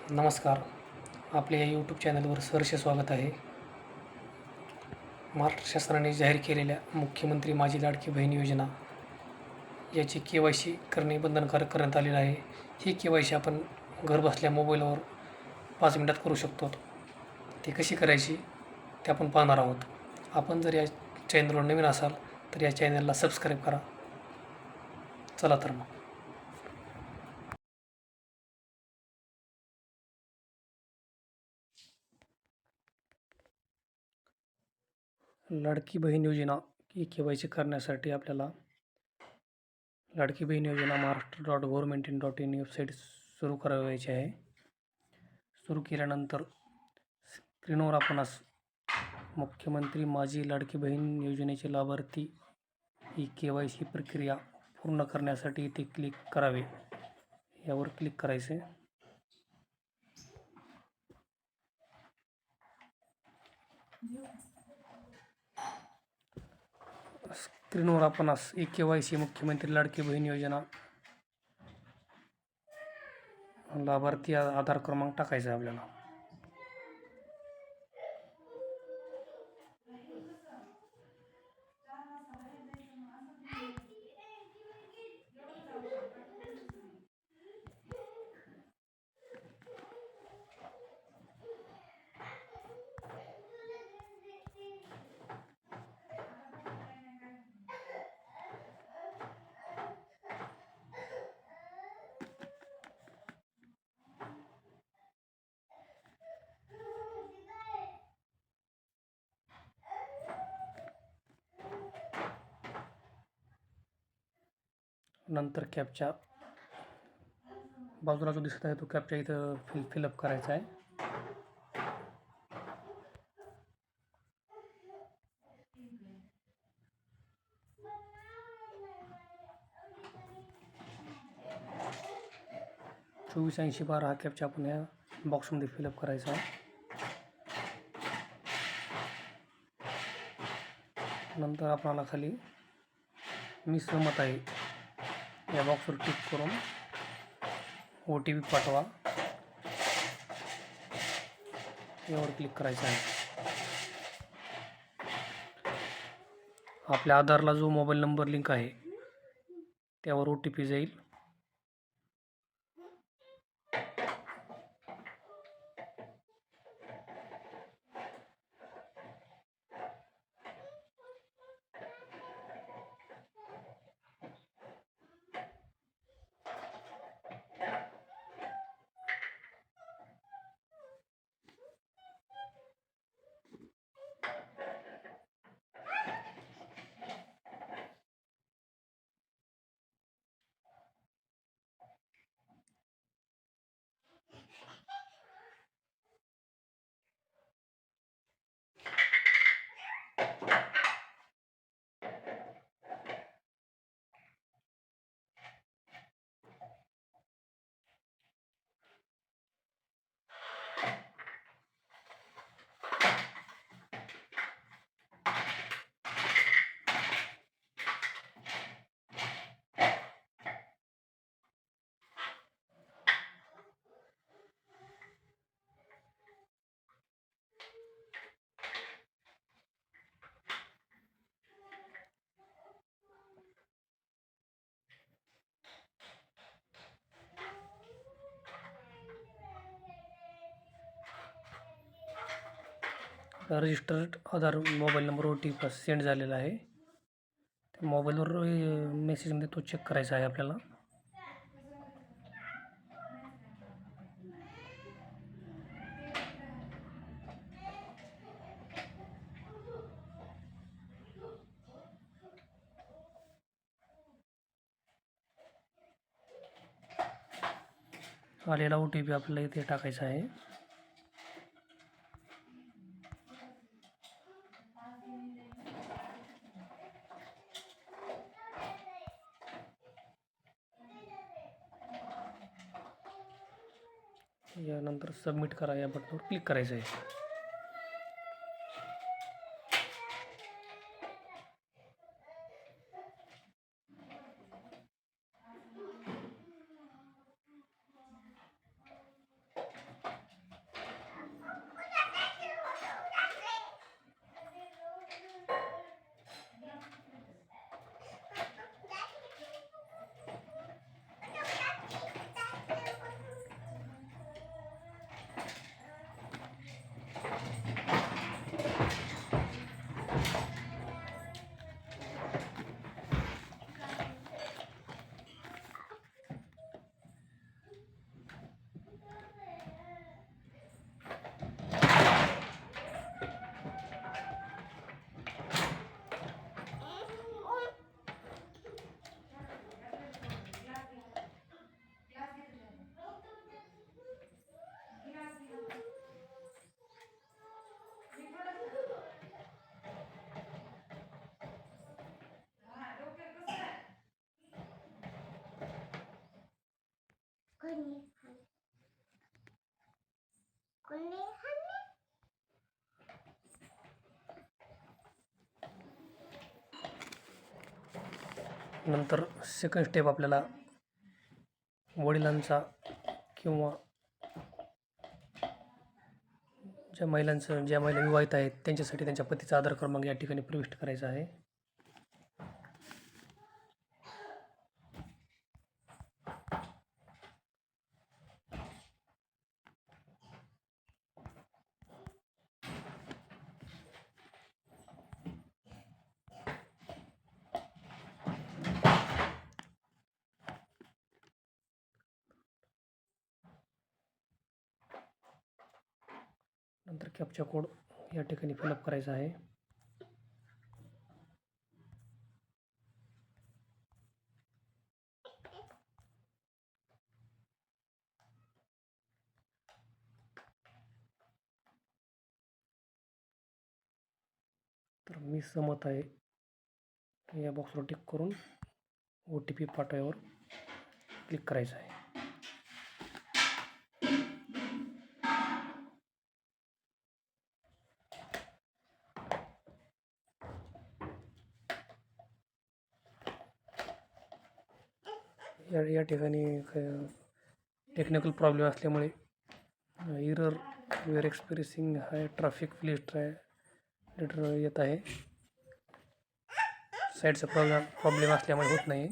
नमस्कार. आपल्या या यूट्यूब चॅनलवर सहर्ष स्वागत आहे. महाराष्ट्र शासनाने जाहीर केलेल्या मुख्यमंत्री माझी लाडकी बहीण योजना याची KYC करणे बंधनकारक करण्यात आलेलं आहे. ही KYC आपण घरबसल्या मोबाईलवर 5 मिनिटात करू शकतो. ती कशी करायची ते आपण पाहणार आहोत. आपण जर या चॅनलवर नवीन असाल तर या चॅनलला सबस्क्राईब करा. चला तर मग. लाडकी बहीण योजना ही KYC करण्यासाठी आपल्याला लाडकी बहीण योजना महाराष्ट्र.gov.in वेबसाईट सुरू करावयाची आहे. सुरू केल्यानंतर स्क्रीनवर आपणास मुख्यमंत्री माझी लाडकी बहीण योजनेचे लाभार्थी ही KYC प्रक्रिया पूर्ण करण्यासाठी इथे क्लिक करावे. यावर क्लिक करायचे. स्क्रीनवर आपणास KYC मुख्यमंत्री लाडकी बहीण योजना लाभार्थी आधार क्रमांक टाकायचा आहे आपल्याला. नंतर कॅपचा बाजूला जो दिसत आहे तो कॅपचा इथं फिलअप करायचा आहे. चोवीस 80 12 हा कॅपचा आपण या बॉक्समध्ये फिलअप करायचा आहे. नंतर आपल्याला खाली मी सहमत आहे या बॉक्सवर क्लिक करून OTP पाठवा यावर क्लिक करायचं आहे. आपल्या आधारला जो मोबाईल नंबर लिंक आहे त्यावर OTP जाईल. रजिस्टर्ड आधार मोबाईल नंबर OTP सेंड झालेला आहे. त्या मोबाईलवर मेसेजमध्ये तो चेक करायचा आहे आपल्याला. आलेला OTP आपल्याला इथे टाकायचा आहे. यानंतर सबमिट करा या बटनावर क्लिक करायचं आहे. नंतर सेकंड स्टेप आपल्याला वडिलांचा किंवा ज्या महिला विवाहित आहेत त्यांच्यासाठी त्यांच्या पतीचा आधार क्रमांक या ठिकाणी प्रविष्ट करायचा आहे. नंतर कॅप्चा कोड या ठिकाणी फिलअप करायचा आहे. तर मी सहमत आहे या बॉक्सवर टिक करून OTP पाठवायवर क्लिक करायचं आहे. या ठिकाणी टेक्निकल प्रॉब्लेम असल्यामुळे error we are experiencing high traffic please try later येत आहे. साईडचा प्रॉब्लेम असल्यामुळे होत नाही.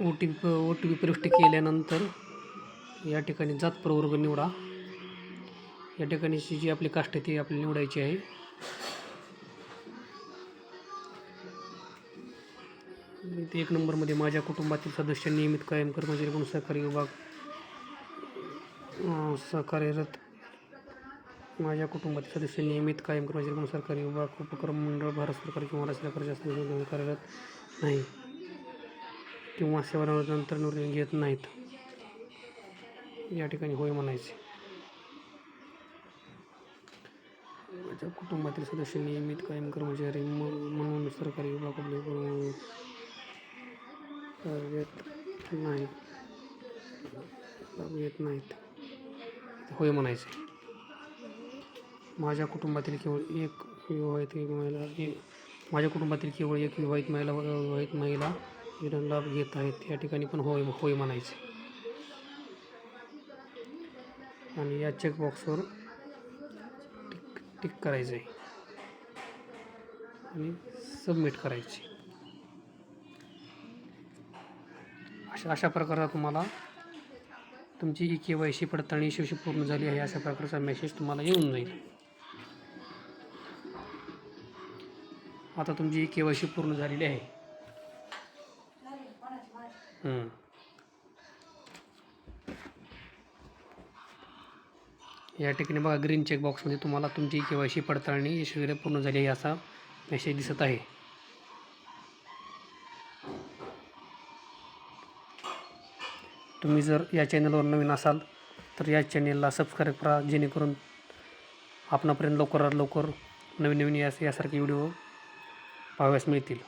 OTP प्रविष्ट केल्यानंतर या ठिकाणी जात प्रवर्ग निवडा. या ठिकाणी जी आपली कास्ट आहे ती आपल्याला निवडायची आहे. इथे 1 नंबरमध्ये माझ्या कुटुंबातील सदस्य नियमित कायम कर्मचारी म्हणून सहकारी विभाग कार्यरत. माझ्या कुटुंबातील सदस्य नियमित कायम कर्मचारी म्हणून सरकारी विभाग उपक्रम मंडळ भारत सरकार किंवा राज्य सरकारच्या संस्थेत कार्यरत नाही किंवा सेवानिवृत्तीनंतर निवृत्ती घेत नाहीत. या ठिकाणी होय म्हणायचे. माझ्या कुटुंबातील सदस्य नियमित कायम कर्मचारी म्हणून सरकारी विभाग कार्यरत नाही येत नाहीत होय म्हणायचे. माझ्या कुटुंबातील केवळ एक विवाहित महिला योजना लाभ घेत आहेत. या ठिकाणी पण होय होय म्हणायचे आणि या चेकबॉक्सवर टिक करायचं आहे आणि सबमिट करायचे. अशा प्रकारे तुम्हाला तुमची KYC पडताळणी यशस्वी पूर्ण झाली आहे अशा प्रकारचा मेसेज तुम्हाला येऊन जाईल. आता तुमची KYC पूर्ण झालेली आहे. या ठिकाणी बघा ग्रीन चेकबॉक्समध्ये तुम्हाला तुमची KYC पडताळणी यशस्वीरित्या पूर्ण झाली आहे असा मेसेज दिसत आहे. तुम्ही जर या चॅनलवर नवीन असाल तर या चॅनलला सबस्क्राईब करा जेणेकरून आपणापर्यंत लवकरात लवकर नवीन यासारखे व्हिडिओ पाहावयास मिळतील.